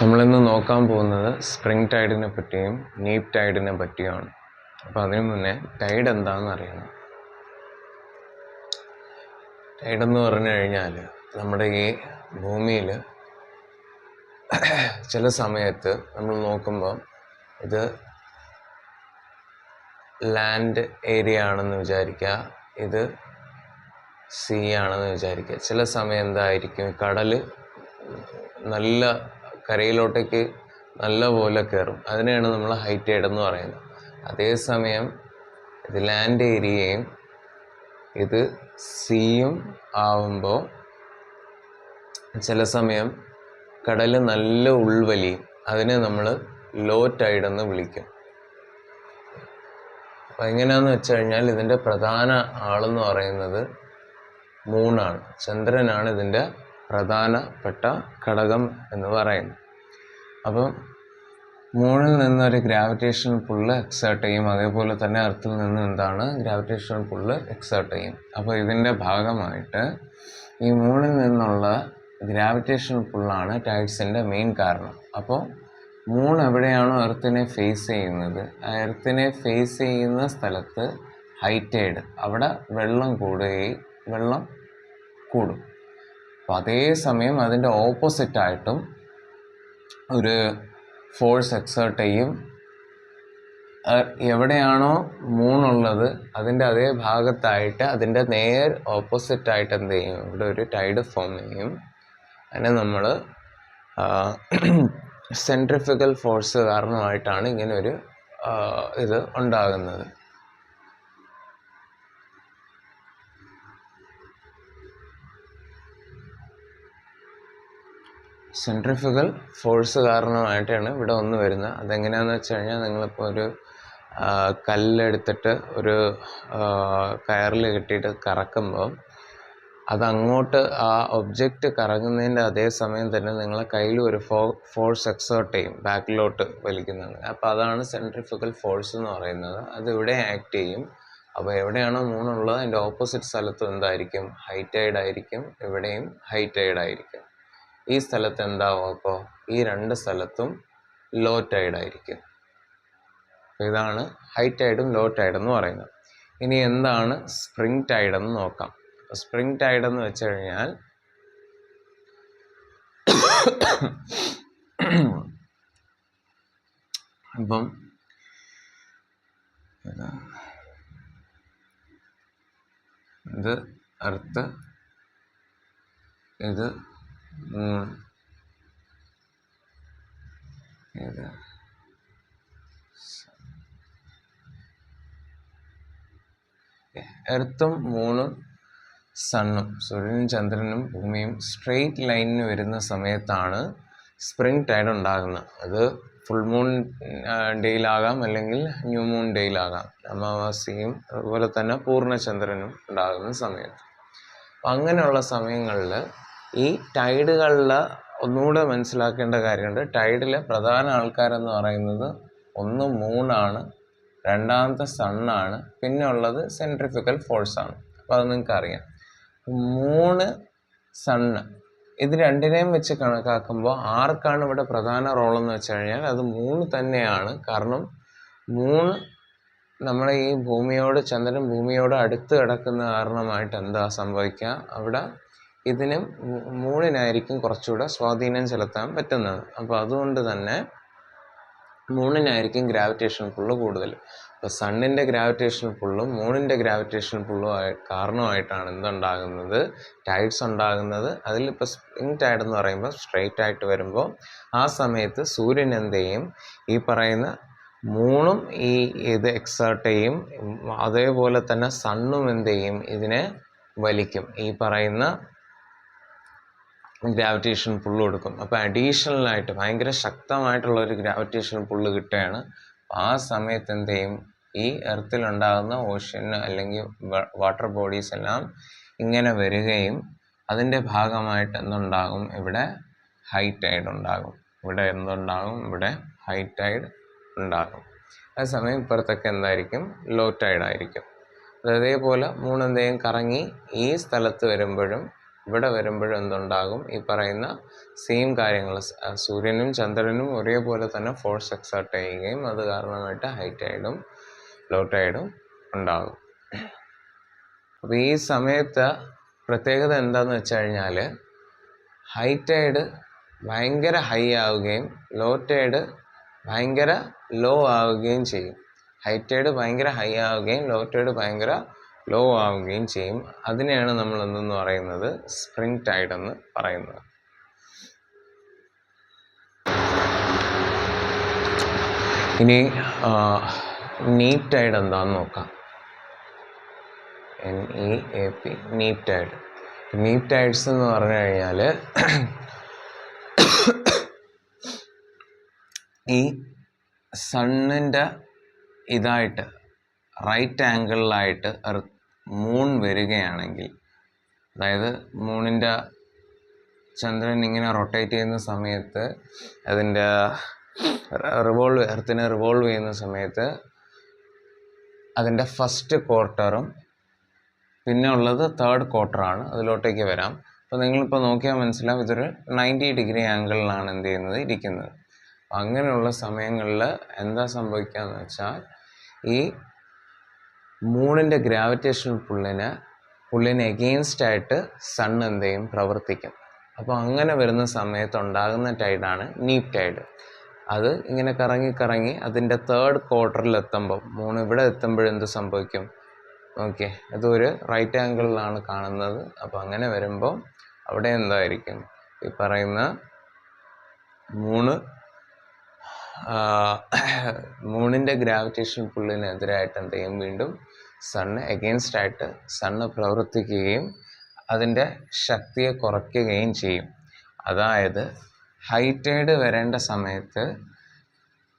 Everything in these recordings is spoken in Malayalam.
നമ്മളിന്ന് നോക്കാൻ പോകുന്നത് സ്പ്രിംഗ് ടൈഡിനെ പറ്റിയും നീപ്പ് ടൈഡിനെ പറ്റിയുമാണ്. അപ്പോൾ അതിനു മുന്നേ ടൈഡ് എന്താണെന്ന് അറിയണം. ടൈഡെന്ന് പറഞ്ഞു കഴിഞ്ഞാൽ നമ്മുടെ ഈ ഭൂമിയിൽ ചില സമയത്ത് നമ്മൾ നോക്കുമ്പോൾ ഇത് ലാൻഡ് ഏരിയ ആണെന്ന് വിചാരിക്കുക, ഇത് സീ ആണെന്ന് വിചാരിക്കുക. ചില സമയം എന്തായിരിക്കും, കടൽ നല്ല കരയിലോട്ടേക്ക് നല്ല പോലെ കയറും. അതിനെയാണ് നമ്മൾ ഹൈ ടൈഡ് എന്ന് പറയുന്നത്. അതേസമയം ഇത് ലാൻഡ് ഏരിയയും ഇത് സീയും ആവുമ്പോൾ ചില സമയം കടൽ നല്ല ഉൾവലിയും. അതിനെ നമ്മൾ ലോ ടൈഡ് എന്ന് വിളിക്കും. അപ്പം എങ്ങനെയാണെന്ന് വെച്ച് കഴിഞ്ഞാൽ ഇതിൻ്റെ പ്രധാന ആളെന്ന് പറയുന്നത് മൂണാണ്. ചന്ദ്രനാണ് ഇതിൻ്റെ പ്രധാനപ്പെട്ട ഘടകം എന്ന് പറയുന്നത്. അപ്പം മൂണിൽ നിന്നൊരു ഗ്രാവിറ്റേഷൻ പുള്ള് എക്സേർട്ട് ചെയ്യും, അതേപോലെ തന്നെ എർത്തിൽ നിന്ന് എന്താണ് ഗ്രാവിറ്റേഷൻ പുള്ള് എക്സേർട്ട് ചെയ്യും. അപ്പോൾ ഇതിൻ്റെ ഭാഗമായിട്ട് ഈ മൂണിൽ നിന്നുള്ള ഗ്രാവിറ്റേഷൻ പുള്ളാണ് ടൈഡ്സിൻ്റെ മെയിൻ കാരണം. അപ്പോൾ മൂൺ എവിടെയാണോ എർത്തിനെ ഫേസ് ചെയ്യുന്നത്, ആ എർത്തിനെ ഫേസ് ചെയ്യുന്ന സ്ഥലത്ത് ഹൈ ടൈഡ്, അവിടെ വെള്ളം കൂടും. അപ്പോൾ അതേസമയം അതിൻ്റെ ഓപ്പോസിറ്റായിട്ടും ഒരു ഫോഴ്സ് എക്സേർട്ട് ചെയ്യും. എവിടെയാണോ മൂണുള്ളത് അതിൻ്റെ അതേ ഭാഗത്തായിട്ട് അതിൻ്റെ നേർ ഓപ്പോസിറ്റായിട്ട് എന്ത് ചെയ്യും, ഇവിടെ ഒരു ടൈഡ് ഫോം ചെയ്യും. അതിനെ നമ്മൾ സെൻട്രിഫ്യൂഗൽ ഫോഴ്സ് കാരണമായിട്ടാണ് ഇങ്ങനെ ഒരു ഇത് ഉണ്ടാകുന്നത്. സെൻട്രിഫ്യൂഗൽ ഫോഴ്സ് കാരണമായിട്ടാണ് ഇവിടെ ഒന്ന് വരുന്നത്. അതെങ്ങനെയാണെന്ന് വെച്ച് കഴിഞ്ഞാൽ, നിങ്ങളിപ്പോൾ ഒരു കല്ലെടുത്തിട്ട് കയറിൽ കെട്ടിയിട്ട് കറക്കുമ്പോൾ അതങ്ങോട്ട് ആ ഒബ്ജക്റ്റ് കറങ്ങുന്നതിൻ്റെ അതേ സമയം തന്നെ നിങ്ങളെ കയ്യിൽ ഒരു ഫോഴ്സ് എക്സേർട്ട് ചെയ്യും, ബാക്കിലോട്ട് വലിക്കുന്നത്. അപ്പോൾ അതാണ് സെൻട്രിഫ്യൂഗൽ ഫോഴ്സ് എന്ന് പറയുന്നത്. അത് ഇവിടെ ആക്ട് ചെയ്യും. അപ്പോൾ എവിടെയാണോ മൂണുള്ളത് അതിൻ്റെ ഓപ്പോസിറ്റ് സ്ഥലത്തും എന്തായിരിക്കും, ഹൈ ടൈഡ് ആയിരിക്കും. ഇവിടെയും ഹൈ ടൈഡ് ആയിരിക്കും. ഈ സ്ഥലത്ത് എന്താവും, അപ്പോൾ ഈ രണ്ട് സ്ഥലത്തും ലോ ടൈഡ് ആയിരിക്കും. ഇതാണ് ഹൈ ടൈഡും ലോ ടൈഡെന്ന് പറയുന്നത്. ഇനി എന്താണ് സ്പ്രിംഗ് ടൈഡെന്ന് നോക്കാം. സ്പ്രിംഗ് ടൈഡെന്ന് വെച്ച് കഴിഞ്ഞാൽ ഇപ്പം ഇത് എർത്ത്, ഇത് മൂൺ, ഇത് എർത്തും മൂണും സണ്ണും, സൂര്യനും ചന്ദ്രനും ഭൂമിയും സ്ട്രെയിറ്റ് ലൈനിന് വരുന്ന സമയത്താണ് സ്പ്രിംഗ് ടൈഡ് ഉണ്ടാകുന്നത്. അത് ഫുൾ മൂൺ ഡേയിലാകാം, അല്ലെങ്കിൽ ന്യൂ മൂൺ ഡേയിലാകാം. അമാവാസിയും അതുപോലെ തന്നെ പൂർണ്ണചന്ദ്രനും ഉണ്ടാകുന്ന സമയത്ത്. അപ്പം അങ്ങനെയുള്ള സമയങ്ങളിൽ ഈ ടൈഡുകളിൽ ഒന്നുകൂടെ മനസ്സിലാക്കേണ്ട കാര്യമുണ്ട്. ടൈഡിലെ പ്രധാന ആൾക്കാരെന്ന് പറയുന്നത് ഒന്ന് മൂണാണ്, രണ്ടാമത്തെ സണ്ണാണ്, പിന്നെ ഉള്ളത് സെൻട്രിഫ്യൂഗൽ ഫോഴ്സാണ്. അപ്പോൾ അത് നിങ്ങൾക്ക് അറിയാം. മൂണ്, സണ്ണ്, ഇത് രണ്ടിനെയും വെച്ച് കണക്കാക്കുമ്പോൾ ആർക്കാണ് ഇവിടെ പ്രധാന റോളെന്ന് വെച്ച് കഴിഞ്ഞാൽ അത് മൂണ് തന്നെയാണ്. കാരണം മൂണ് നമ്മളെ ഈ ഭൂമിയോട്, ചന്ദ്രൻ ഭൂമിയോട് അടുത്ത് കിടക്കുന്ന കാരണമായിട്ട് എന്താ സംഭവിക്കുക, അവിടെ ഇതിന് മൂണിനായിരിക്കും കുറച്ചുകൂടെ സ്വാധീനം ചെലുത്താൻ പറ്റുന്നത്. അപ്പോൾ അതുകൊണ്ട് തന്നെ മൂണിനായിരിക്കും ഗ്രാവിറ്റേഷൻ പുള്ള് കൂടുതൽ. അപ്പോൾ സണ്ണിൻ്റെ ഗ്രാവിറ്റേഷൻ പുള്ളും മൂണിൻ്റെ ഗ്രാവിറ്റേഷൻ പുള്ളും കാരണമായിട്ടാണ് എന്തുണ്ടാകുന്നത്, ടൈഡ്സ് ഉണ്ടാകുന്നത്. അതിലിപ്പോൾ സ്പ്രിംഗ് ടൈഡ് എന്ന് പറയുമ്പോൾ സ്ട്രെയിറ്റ് ആയിട്ട് വരുമ്പോൾ ആ സമയത്ത് സൂര്യൻ എന്ത് ചെയ്യും, ഈ പറയുന്ന മൂണും ഇത് എക്സേർട്ട് ചെയ്യും, അതേപോലെ തന്നെ സണ്ണും എന്ത് ചെയ്യും, ഇതിനെ വലിക്കും, ഈ പറയുന്ന ഗ്രാവിറ്റേഷൻ പുള്ള് കൊടുക്കും. അപ്പോൾ അഡീഷണലായിട്ട് ഭയങ്കര ശക്തമായിട്ടുള്ള ഒരു ഗ്രാവിറ്റേഷൻ പുള്ള് കിട്ടുകയാണ്. ആ സമയത്ത് എന്ത് ചെയ്യും, ഈ എർത്തിലുണ്ടാകുന്ന ഓഷ്യൻ അല്ലെങ്കിൽ വാട്ടർ ബോഡീസ് എല്ലാം ഇങ്ങനെ വരികയും അതിൻ്റെ ഭാഗമായിട്ട് എന്തുണ്ടാകും, ഇവിടെ ഹൈ ടൈഡ് ഉണ്ടാകും. ഇവിടെ എന്തുണ്ടാകും, ഇവിടെ ഹൈ ടൈഡ് ഉണ്ടാകും. അതേസമയം ഇപ്പുറത്തൊക്കെ എന്തായിരിക്കും, ലോ ടൈഡ് ആയിരിക്കും. അതേപോലെ മൂണെന്തെങ്കിലും കറങ്ങി ഈ സ്ഥലത്ത് വരുമ്പോഴും ഇവിടെ വരുമ്പോഴും എന്തുണ്ടാകും? ഈ പറയുന്ന സെയിം കാര്യങ്ങൾ, സൂര്യനും ചന്ദ്രനും ഒരേപോലെ തന്നെ ഫോഴ്സ് എക്സർട്ട് ചെയ്യുകയും അത് കാരണമായിട്ട് ഹൈ ടൈഡും ലോ ടൈഡും ഉണ്ടാകും. അപ്പോൾ ഈ സമയത്ത് പ്രത്യേകത എന്താണെന്ന് വെച്ച് കഴിഞ്ഞാൽ ഹൈ ടൈഡ് ഭയങ്കര ഹൈ ആവുകയും ലോ ടൈഡ് ഭയങ്കര ലോ ആവുകയും ചെയ്യും. ഹൈ ടൈഡ് ഭയങ്കര ഹൈ ആവുകയും ലോ ടൈഡ് ഭയങ്കര ലോ ആവുകയും ചെയ്യും. അതിനെയാണ് നമ്മൾ എന്തെന്ന് പറയുന്നത്? സ്പ്രിംഗ് ടൈഡ് എന്ന് പറയുന്നത്. ഇനി നീപ്പ് ടൈഡ് എന്താണെന്ന് നോക്കാം. NEAP, neap tide. Neap tides എന്ന് പറഞ്ഞു കഴിഞ്ഞാൽ ഈ സണ്ണിൻ്റെ ഇതായിട്ട് റൈറ്റ് ആംഗിളിലായിട്ട് മൂൺ വരികയാണെങ്കിൽ, അതായത് മൂണിൻ്റെ ചന്ദ്രൻ ഇങ്ങനെ റൊട്ടേറ്റ് ചെയ്യുന്ന സമയത്ത് അതിൻ്റെ എർത്തിനെ റിവോൾവ് ചെയ്യുന്ന സമയത്ത് അതിൻ്റെ ഫസ്റ്റ് ക്വാർട്ടറും പിന്നെ ഉള്ളത് തേർഡ് ക്വാർട്ടറാണ്. അതിലോട്ടേക്ക് വരാം. അപ്പോൾ നിങ്ങളിപ്പോൾ നോക്കിയാൽ മനസ്സിലാവും ഇതൊരു 90 ഡിഗ്രി ആംഗിളിലാണ് എന്ത് ചെയ്യുന്നത്? ഇരിക്കുന്നത്. അങ്ങനെയുള്ള സമയങ്ങളിൽ എന്താ സംഭവിക്കുക എന്ന് വെച്ചാൽ ഈ മൂണിൻ്റെ ഗ്രാവിറ്റേഷണൽ പുള്ളിന് എഗെയിൻസ്റ്റ് ആയിട്ട് സൺ എന്ത് ചെയ്യും? പ്രവർത്തിക്കും. അപ്പോൾ അങ്ങനെ വരുന്ന സമയത്ത് ഉണ്ടാകുന്ന ടൈഡാണ് നീപ്പ് ടൈഡ്. അത് ഇങ്ങനെ കറങ്ങി അതിൻ്റെ തേർഡ് ക്വാർട്ടറിൽ എത്തുമ്പോൾ, മൂൺ ഇവിടെ എത്തുമ്പോഴെന്ത് സംഭവിക്കും? ഓക്കെ, ഇതൊരു റൈറ്റ് ആംഗിളിലാണ് കാണുന്നത്. അപ്പോൾ അങ്ങനെ വരുമ്പോൾ അവിടെ എന്തായിരിക്കും? ഈ പറയുന്ന മൂണിൻ്റെ ഗ്രാവിറ്റേഷൻ പുള്ളിനെതിരായിട്ട് എന്ത് ചെയ്യും? വീണ്ടും സണ്ണ് എഗെയിൻസ്റ്റ് ആയിട്ട് സണ്ണ് പ്രവർത്തിക്കുകയും അതിൻ്റെ ശക്തിയെ കുറയ്ക്കുകയും ചെയ്യും. അതായത് ഹൈ ടൈഡ് വരേണ്ട സമയത്ത്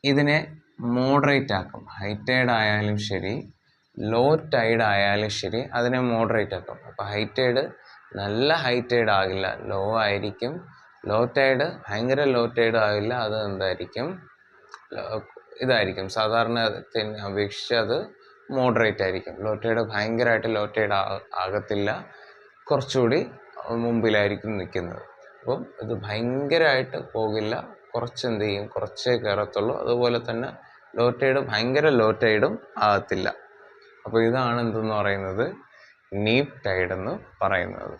ഇതിനെ മോഡറേറ്റ് ആക്കും. ഹൈ ടൈഡ് ആയാലും ശരി, ലോ ടൈഡ് ആയാലും ശരി, അതിനെ മോഡറേറ്റ് ആക്കും. അപ്പോൾ ഹൈ ടൈഡ് നല്ല ഹൈ ടൈഡ് ആകില്ല, ലോ ആയിരിക്കും. ലോ ടൈഡ് ഭയങ്കര ലോ ടൈഡ് ആകില്ല, അത് എന്തായിരിക്കും? ഇതായിരിക്കും. സാധാരണത്തിന് അപേക്ഷിച്ച് അത് മോഡറേറ്റ് ആയിരിക്കും. ലോ ടൈഡ് ഭയങ്കരമായിട്ട് ലോ ടൈഡ് ആകത്തില്ല, കുറച്ചുകൂടി മുമ്പിലായിരിക്കും നിൽക്കുന്നത്. അപ്പം ഇത് ഭയങ്കരമായിട്ട് പോകില്ല, കുറച്ച് എന്ത് ചെയ്യും? കുറച്ചേ കയറത്തുള്ളൂ. അതുപോലെ തന്നെ ലോ ടൈഡ് ഭയങ്കര ലോ ടൈഡും ആകത്തില്ല. അപ്പോൾ ഇതാണ് എന്തെന്ന് പറയുന്നത്? നീപ്പ് ടൈഡ് എന്ന് പറയുന്നത്.